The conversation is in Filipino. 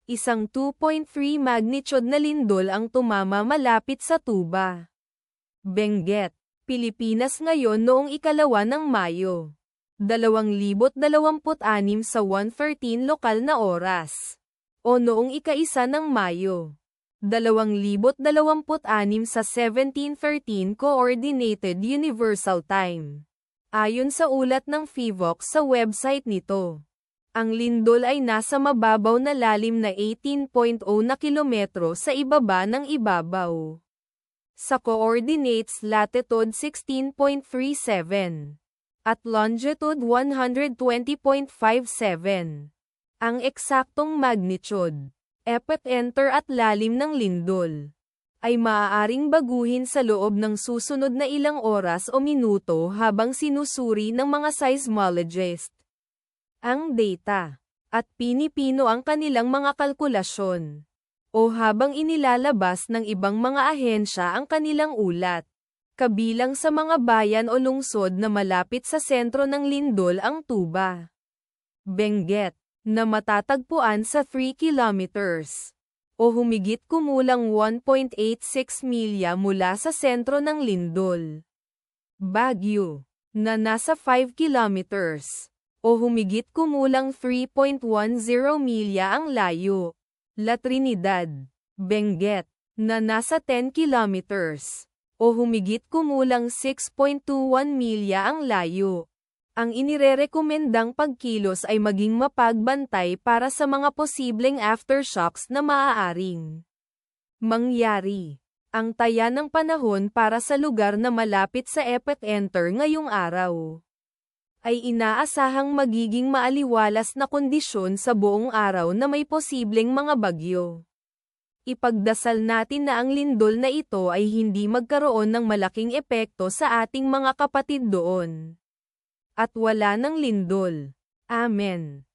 Isang 2.3 magnitude na lindol ang tumama malapit sa Tuba, Benguet, Pilipinas ngayon noong 2 ng Mayo. 2026 sa 1:13 lokal na oras. O noong 1 ng Mayo. 2026 sa 17:13 Coordinated Universal Time. Ayon sa ulat ng PHIVOLCS sa website nito. Ang lindol ay nasa mababaw na lalim na 18.0 na kilometro sa ibaba ng ibabaw. Sa coordinates latitude 16.37 at longitude 120.57. Ang eksaktong magnitude, epicenter at lalim ng lindol ay maaaring baguhin sa loob ng susunod na ilang oras o minuto habang sinusuri ng mga seismologist ang data, at pinipino ang kanilang mga kalkulasyon, o habang inilalabas ng ibang mga ahensya ang kanilang ulat. Kabilang sa mga bayan o lungsod na malapit sa sentro ng lindol ang Tuba, Benguet, na matatagpuan sa 3 kilometers, o humigit kumulang 1.86 milya mula sa sentro ng lindol. Baguio, na nasa 5 kilometers, o humigit kumulang 3.10 milya ang layo. La Trinidad, Benguet, na nasa 10 kilometers, o humigit kumulang 6.21 milya ang layo. Ang inirerekomendang pagkilos ay maging mapagbantay para sa mga posibleng aftershocks na maaaring mangyari. Ang taya ng panahon para sa lugar na malapit sa epicenter ngayong araw ay inaasahang magiging maaliwalas na kondisyon sa buong araw na may posibleng mga bagyo. Ipagdasal natin na ang lindol na ito ay hindi magkaroon ng malaking epekto sa ating mga kapatid doon. At wala ng lindol. Amen.